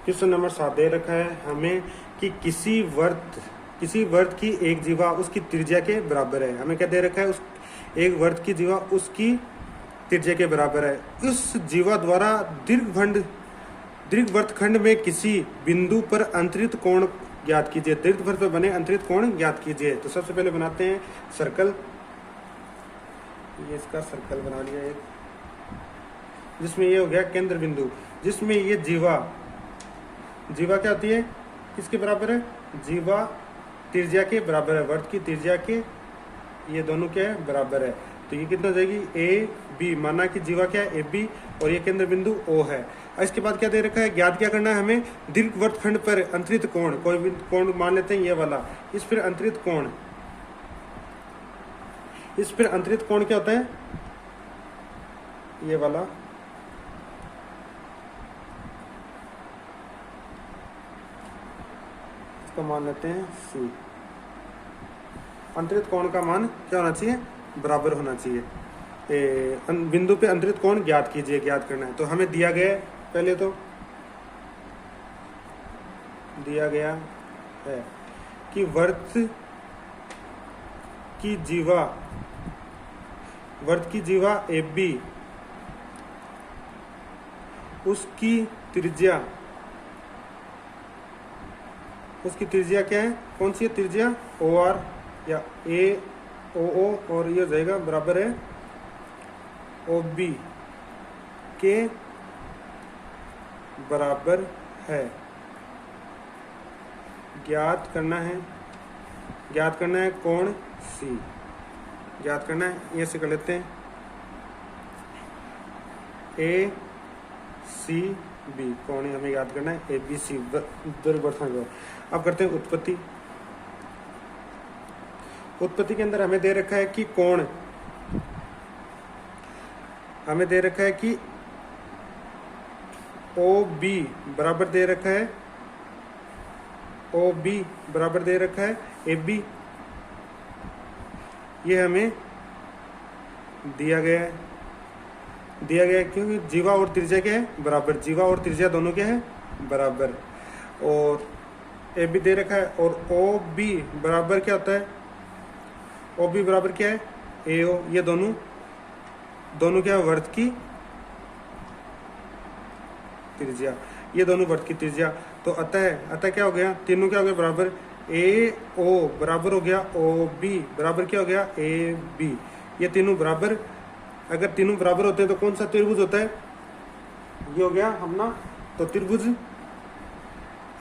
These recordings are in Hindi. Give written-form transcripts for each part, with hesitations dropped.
क्वेश्चन नंबर 7 दे रखा है हमें कि किसी वर्त की एक जीवा उसकी त्रिज्या के बराबर है। हमें क्या दे रखा है, उस एक वर्त की जीवा उसकी त्रिज्या के बराबर है। उस जीवा द्वारा दीर्घ वर्तखंड में किसी बिंदु पर अंतरित कोण ज्ञात कीजिए। दीर्घ वृत्त पर बने अंतरित कोण ज्ञात कीजिए। तो सबसे पहले बनाते हैं सर्कल। ये इसका सर्कल बना लिया एक, जिसमें ये हो गया केंद्र बिंदु, जिसमें ये जीवा क्या होती है, किसके बराबर है, जीवा त्रिज्या के बराबर है। वर्त की त्रिज्या के ये दोनों क्या है, बराबर है। तो ये कितना हो जाएगी, ए बी। माना कि जीवा क्या है, ए बी, और ये केंद्र बिंदु ओ है। इसके बाद क्या दे रखा है, ज्ञात क्या करना है हमें, दीर्घ वर्तखंड पर अंतरित कोण। कोई भी कोण मान लेते हैं ये वाला, इस पर अंतरित कोण, इस पर अंतरित कोण क्या होता है, ये वाला। इसको मान लेते हैं सी। अंतरित कोण का मान क्या होना चाहिए, बराबर होना चाहिए। बिंदु पे अंतरित कोण ज्ञात कीजिए, ज्ञात करना है। तो हमें दिया गया है, पहले तो दिया गया है कि वर्त की जीवा ए बी, उसकी त्रिज्या क्या है, कौन सी है त्रिज्या, ओ आर या ए ओ ओ, और ये हो जाएगा बराबर है ओ बी के बराबर है। ज्ञात करना है कोण सी, ज्ञात करना है। ये से कर लेते हैं ए सी बी, कोण हमें याद करना है ए बी सी, दीर्घवर्तखंड। अब करते हैं उत्पत्ति के अंदर हमें दे रखा है कि कोण, हमें दे रखा है कि ओ बी बराबर दे रखा है, ओ बी बराबर दे रखा है ए बी। ये हमें दिया गया है क्योंकि जीवा और त्रिज्या क्या है, बराबर। जीवा और त्रिज्या दोनों क्या है, बराबर। और ए बी दे रखा है, और ओ बी बराबर क्या होता है, ओ बी बराबर क्या है, ए ओ। ये दोनों क्या है, वर्त की त्रिज्या, ये दोनों वर्त की त्रिज्या। तो अतः क्या हो गया, तीनों क्या हो गया, बराबर। ए ओ बराबर हो गया ओ बी, बराबर क्या हो गया, ए बी। ये तीनों बराबर, अगर तीनों बराबर होते हैं तो कौन सा त्रिभुज होता है, ये हो गया अपना। तो त्रिभुज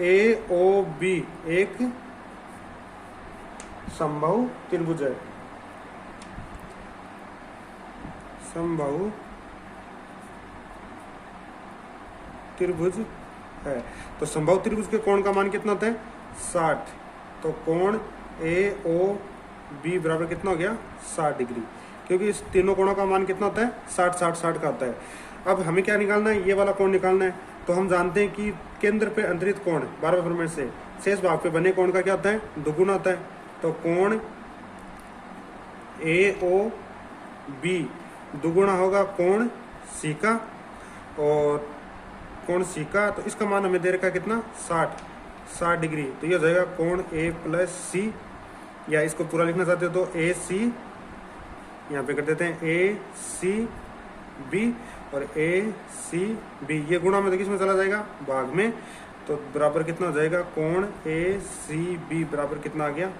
ए ओ बी एक समबाहु त्रिभुज है, समबाहु त्रिभुज है। तो समबाहु त्रिभुज के कोण का मान कितना होता है, 60। तो कोण ए ओ बी बराबर कितना हो गया, 60 डिग्री, क्योंकि इस तीनों कोणों का मान कितना होता है, 60 का होता है। अब हमें क्या निकालना है, ये वाला कोण निकालना है। तो हम जानते हैं कि केंद्र पे अंतरित कोण 12 फॉर्मेट से शेष भाग पे बने कोण का क्या होता है, दुगुना होता है। तो कोण ए ओ बी दुगुना होगा कोण सी का, और कोण सी का, तो इसका मान हमें दे रखा है कितना, 60 डिग्री। तो ये हो जाएगा कोण ए प्लस सी, या इसको पूरा लिखना चाहते हो तो ए सी, यहाँ पे कर देते हैं ए सी बी और ए सी बी। ये गुणा में तो किस में चला जाएगा, भाग में। तो बराबर कितना हो जाएगा, कोण ए सी बी बराबर कितना आ गया,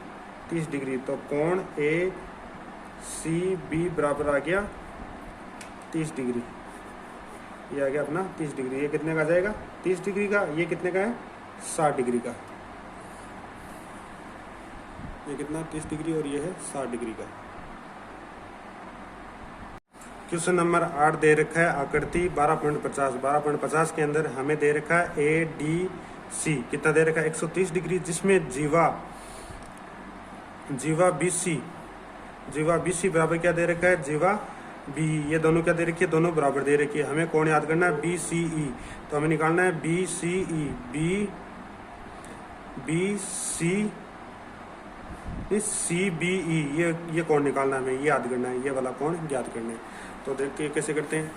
30 डिग्री। तो कोण ए सी बी बराबर आ गया 30 डिग्री। ये आ गया अपना 30 डिग्री। ये कितने का आ जाएगा, 30 डिग्री का। ये कितने का है, 60 डिग्री का। ये कितना, 30 डिग्री, और ये है 60 डिग्री का। क्वेश्चन नंबर 8 दे रखा है आकृति 12.50 के अंदर हमें दे रखा है ए डी सी कितना दे रखा है, 130 डिग्री, जिसमें जीवा बी सी बराबर क्या दे रखा है, जीवा बी। ये दोनों क्या दे रखी है, दोनों बराबर दे रखी है। हमें कोण याद करना है बी सी ई। तो हमें निकालना है बी सी ई, बी सी बी ई। ये कोण निकालना है हमें, ये याद करना है, ये वाला कोण याद करना है। तो देखिए कैसे करते हैं।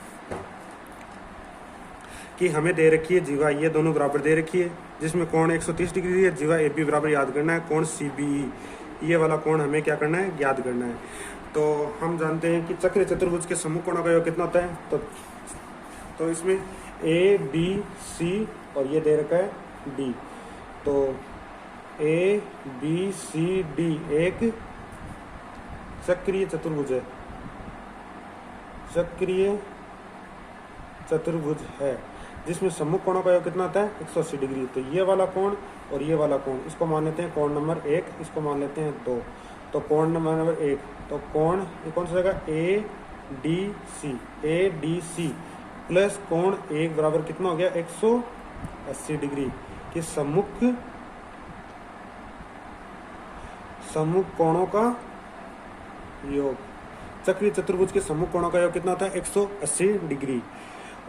कि हमें दे रखी है जीवा ये दोनों बराबर दे रखी है, जिसमें कोण 130 डिग्री है, जीवा ए बी बराबर याद करना है, कोण सी बी ई, ये वाला कोण हमें क्या करना है, याद करना है। तो हम जानते हैं कि चक्र चतुर्भुज के सम्मुख कोणों का योग कितना होता है, तो इसमें ए बी सी और ये दे रखा है डी, तो ए बी सी डी एक चक्रीय चतुर्भुज है, चक्रीय चतुर्भुज है, जिसमें सम्मुख कोणों का योग कितना आता है, 180 डिग्री। तो ये वाला कोण और ये वाला कोण, इसको मान लेते हैं कोण नंबर 1, इसको मान लेते हैं 2। तो कोण नंबर 1, तो कोण ये कौन सा जाएगा, ए डी सी प्लस कोण 1 बराबर कितना हो गया, 180 डिग्री कि सम्मुख कोणों का योग, चक्रीय चतुर्भुज के सम्मुख कोणों का योग कितना था, 180 डिग्री।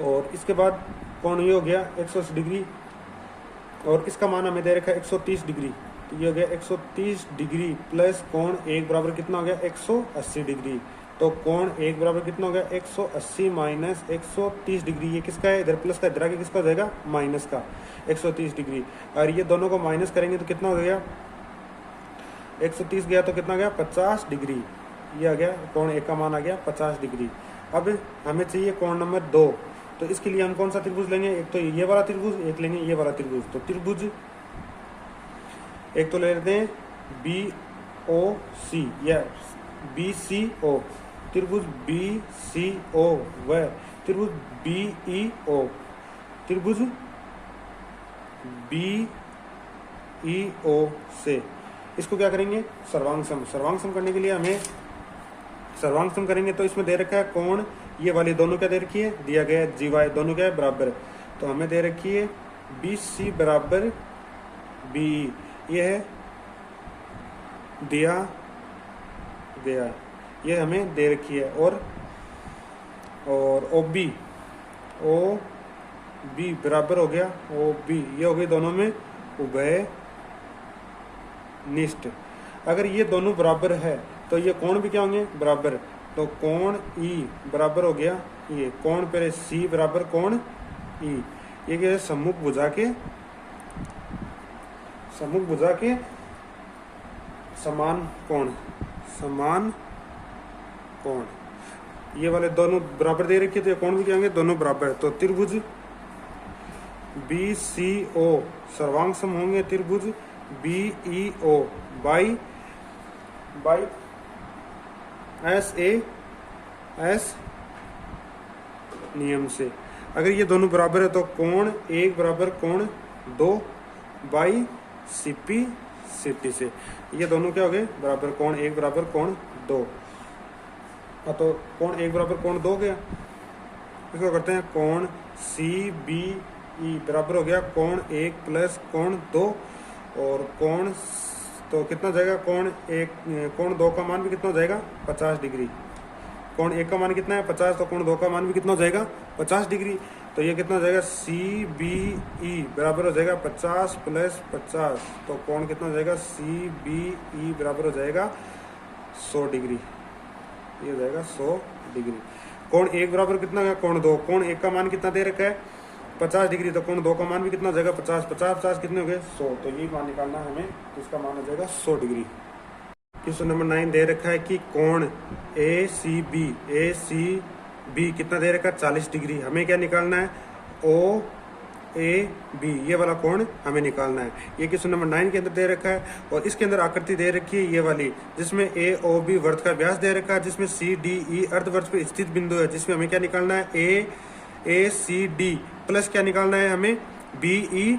और इसके बाद कोण ये हो गया 180 डिग्री, और इसका मान हमें दे रखा है 130 डिग्री, तो ये हो गया 130 डिग्री प्लस कोण 1 बराबर कितना हो गया, 180 डिग्री। तो कोण 1 बराबर कितना हो गया, 180 माइनस 130 डिग्री, ये किसका है, इधर प्लस का, इधर आगे किसका हो जाएगा, माइनस का, 130 डिग्री। और ये दोनों को माइनस करेंगे तो कितना हो गया, 130 गया तो कितना गया, 50 डिग्री, ये आ गया कोण 1 का मान आ गया 50 डिग्री। अब हमें चाहिए कोण नंबर 2, तो इसके लिए हम कौन सा त्रिभुज लेंगे, एक तो ये वाला त्रिभुज, एक लेंगे ये वाला त्रिभुज। तो त्रिभुज एक तो ले लेते हैं बी ओ सी या बी सी ओ, त्रिभुज बी सी ओ व त्रिभुज बी ई ओ, त्रिभुज बी ई ओ से इसको क्या करेंगे, सर्वांगसम। सर्वांगसम करने के लिए हमें सर्वांगसम करेंगे, तो इसमें दे रखा है कोण, ये वाली दोनों क्या दे रखी है, दिया गया है जी वाई, दोनों क्या है, बराबर। तो हमें दे रखी है बी सी बराबर बी, ये है दिया गया, ये हमें दे रखी है। और ओ बी बराबर हो गया ओ बी, ये हो गई दोनों में उभय निष्ठ। अगर ये दोनों बराबर है तो ये कोण भी क्या होंगे, बराबर। तो कोण ई बराबर हो गया ये कोण पर सी बराबर कोण ई, ये क्या है, सम्मुख भुजा के समान कोण, ये वाले दोनों बराबर दे रखे, तो ये कोण भी क्या होंगे, दोनों बराबर। तो त्रिभुज बी सी ओ सर्वांग सम होंगे त्रिभुज B E O by S A S नियम से। अगर ये दोनों बराबर है तो कोण 1 बराबर कोण 2 बाई सीपी सीटी से, ये दोनों क्या हो गए, बराबर। कोण 1 बराबर कोण 2, तो कोण 1 बराबर कोण 2 गया। इसको करते हैं कोण सी बी ई बराबर हो गया कोण 1 प्लस कोण 2, और कोण तो कितना जाएगा, कोण 2 का मान भी कितना हो जाएगा, 50 डिग्री। कोण 1 का मान कितना है, 50, तो कोण 2 का मान भी कितना हो जाएगा, 50 डिग्री। तो ये कितना हो जाएगा, सी बी ई बराबर हो जाएगा 50 प्लस 50, तो कोण कितना हो जाएगा, सी बी ई बराबर हो जाएगा 100 डिग्री, ये हो जाएगा 100 डिग्री। कोण 1 बराबर कितना है, कोण 2, कोण 1 का मान कितना दे रखा है, 50 डिग्री, तो कोण 2 का मान भी कितना हो जाएगा, 50 50 कितने हो गए, 100, तो ये मान निकालना है हमें, इसका मान हो जाएगा 100 डिग्री। क्वेश्चन नंबर 9 दे रखा है कि कोण ए सी बी कितना दे रखा है, 40 डिग्री। हमें क्या निकालना है, ओ ए बी, ये वाला कोण हमें निकालना है। ये क्वेश्चन नंबर 9 के अंदर दे रखा है, और इसके अंदर आकृति दे रखी है ये वाली, जिसमें ए ओ बी वर्त का व्यास दे रखा है, जिसमें सी डी ई अर्धवर्त पे स्थित बिंदु है, जिसमें हमें क्या निकालना है, ए सी डी प्लस क्या निकालना है हमें, बी ई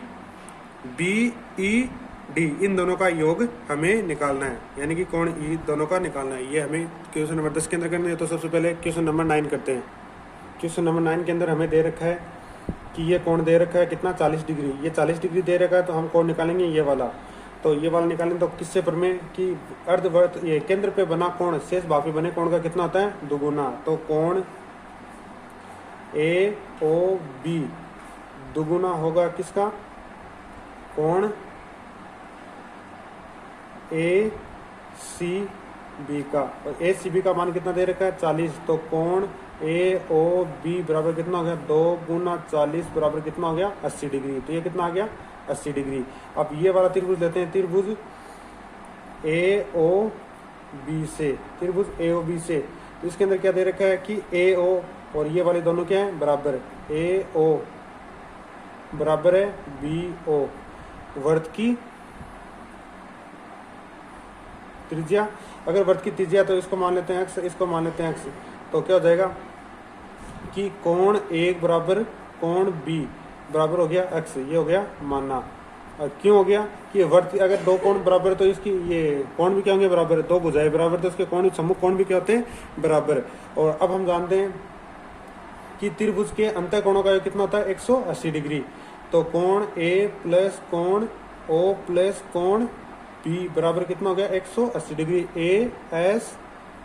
डी, इन दोनों का योग हमें निकालना है, यानी कि कोण ई दोनों का निकालना है। ये हमें क्वेश्चन नंबर 10 के अंदर करना है। तो सबसे पहले क्वेश्चन नंबर 9 करते हैं। क्वेश्चन नंबर 9 के अंदर हमें दे रखा है कि ये कोण दे रखा है कितना, 40 डिग्री। ये 40 डिग्री दे रखा है, तो हम कोण निकालेंगे ये वाला। तो ये वाला निकालेंगे तो किससे प्रमेय कि अर्धवर्त ये केंद्र पे बना कोण शेष भाग पे बने कोण का कितना होता है, दुगुना। तो कोण ए ओ बी दुगुना होगा किसका, कोण ए सी बी का। और ए सी बी का मान कितना दे रखा है, 40, तो कोण ए ओ बी बराबर कितना हो गया 2 गुना 40 बराबर कितना हो गया 80 डिग्री। तो ये कितना आ गया 80 डिग्री। अब ये वाला त्रिभुज लेते हैं, त्रिभुज ए ओ बी से, त्रिभुज ए ओ बी से। तो इसके अंदर क्या दे रखा है कि ए ओ और ये वाले दोनों क्या है बराबर, ए ओ बराबर है बी ओ, वर्त की त्रिज्या। अगर वर्त की त्रिज्या तो इसको मान लेते हैं एक्स, इसको मान लेते हैं एक्स। तो क्या हो जाएगा कि कोण एक बराबर कोण बी बराबर हो गया एक्स, ये हो गया मानना। और क्यों हो गया कि वर्त अगर दो कोण बराबर है तो इसकी ये कोण भी क्या होंगे बराबर, दो भुजाएं बराबर तो उसके कोण सम्मुख कोण भी क्या होते हैं बराबर। और अब हम जानते हैं कि त्रिभुज के अंतर कोणों का योग कितना होता है 180 डिग्री। तो कोण ए प्लस कोण ओ प्लस कोण पी बराबर कितना हो गया 180 डिग्री, ए एस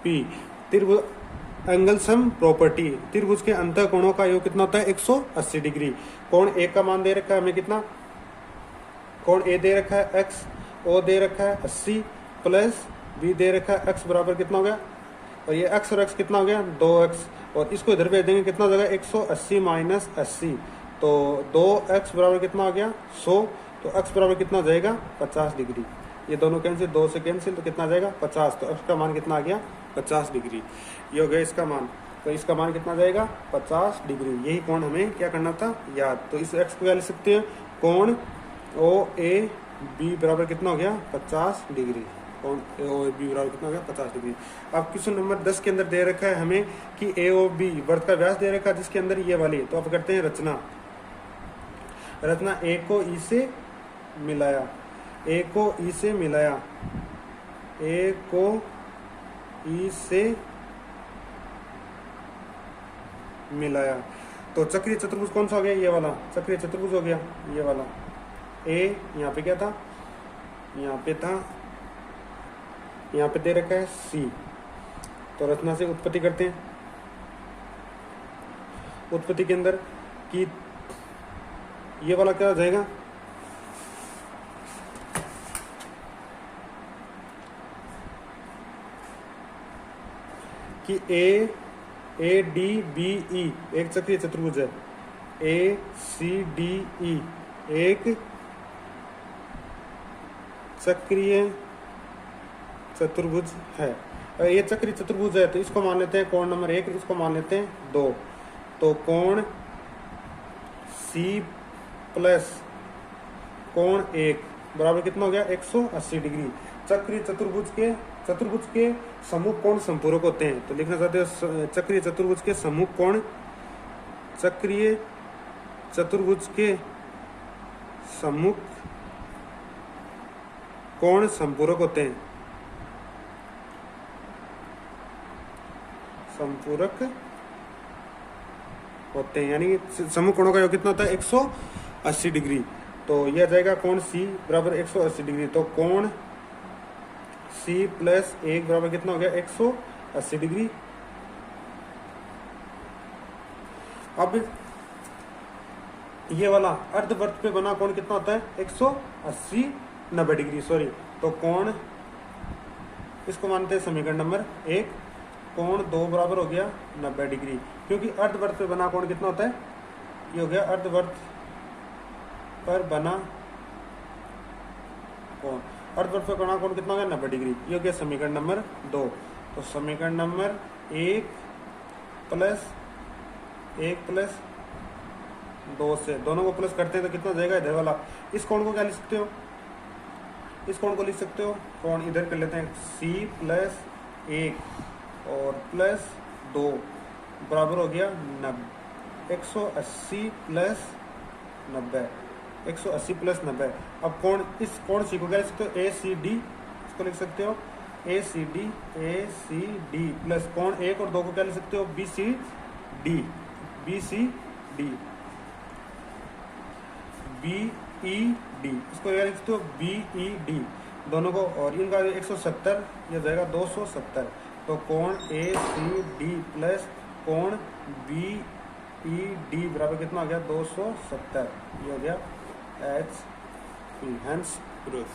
पी। त्रिभुज एंगल सम प्रॉपर्टी, त्रिभुज के अंतर कोणों का योग कितना होता है 180 डिग्री। कोण ए का मान दे रखा है हमें कितना, कोण ए दे रखा है x, ओ दे रखा है 80 प्लस बी दे रखा है x बराबर कितना हो गया, और ये x और x कितना हो गया 2x, और इसको इधर भेज देंगे कितना हो जाएगा 180 माइनस 80। तो 2x बराबर कितना हो गया 100। तो x बराबर कितना हो जाएगा 50 डिग्री। ये दोनों कैंसिल, 2 से कैंसिल, तो कितना आ जाएगा 50। तो x का मान कितना आ गया 50 डिग्री। ये हो गया इसका मान। तो इसका मान कितना आ जाएगा 50 डिग्री। यही कोण हमें क्या करना था याद। तो इस x को क्या लिख सकते हैं, कोण ओ ए बी बराबर कितना हो गया 50 डिग्री। कोण ए ओ बी बराबर कितना हो गया 50 डिग्री। अब क्वेश्चन नंबर 10 के अंदर दे रखा है हमें कि ए ओ बी वर्त का व्यास दे रखा है जिसके अंदर ये वाली। तो अब करते हैं रचना। रचना ए को ई से मिलाया, ए को ई से मिलाया, ए को ई से मिलाया। तो चक्रीय चतुर्भुज कौन सा हो गया, ये वाला चक्रीय चतुर्भुज हो गया। ये वाला ए यहाँ पे क्या था, यहाँ पे था, यहाँ पे दे रखा है सी। तो रचना से उत्पत्ति करते हैं। उत्पत्ति के अंदर कि ये वाला क्या हो जाएगा, कि ए डी बी ई एक चक्रीय चतुर्भुज है, ए सी डी ई एक चक्रीय चतुर्भुज है। ये चक्रीय चतुर्भुज है तो इसको मान लेते हैं कोण नंबर 1, इसको मान लेते हैं 2। तो कोण सी प्लस कोण 1 बराबर कितना हो गया 180 डिग्री। चक्रीय चतुर्भुज के सम्मुख कोण संपूरक होते हैं। तो लिखना चाहते हो चक्रीय चतुर्भुज के सम्मुख कोण, चक्रीय चतुर्भुज के सम्मुख कोण संपूरक होते हैं, संपूरक होते हैं। यानी सम्मुख कोणों का योग कितना होता है 180 डिग्री। तो यह जाएगा कोण सी बराबर 180 डिग्री। तो कोण सी प्लस 1 बराबर कितना हो गया 180 डिग्री। अब ये वाला अर्धवृत्त पे बना कोण कितना होता है 180 90 डिग्री, सॉरी। तो कोण इसको मानते हैं समीकरण नंबर 1, कोण 2 बराबर हो गया 90 डिग्री। क्योंकि अर्धवृत्त पे बना कोण कितना होता है, ये हो गया अर्धवृत्त पर बना कोण, अर्धवृत्त पर बना कोण कितना हो गया 90 डिग्री। ये हो गया समीकरण नंबर 2। तो समीकरण नंबर 1 प्लस 2 से दोनों को प्लस करते हैं तो कितना हो जाएगा इधर वाला। इस कोण को क्या लिख सकते हो, इस कोण को लिख सकते हो, कोण इधर कर लेते हैं सी प्लस 1 और प्लस 2 बराबर हो गया 90, 180 प्लस 90, 180 प्लस 90। अब कोण इस कोण सी को क्या लिख सकते हो ए सी डी, इसको लिख सकते हो ए सी डी प्लस कोण 1 और 2 को क्या लिख सकते हो बी सी डी, इसको क्या लिख सकते हो बी ई डी दोनों को, और इनका 170 यह जाएगा 270। तो कोण ए सी डी प्लस कोण बी ई डी बराबर कितना हो गया 270। ये हो गया एच पी, हेंस प्रूफ।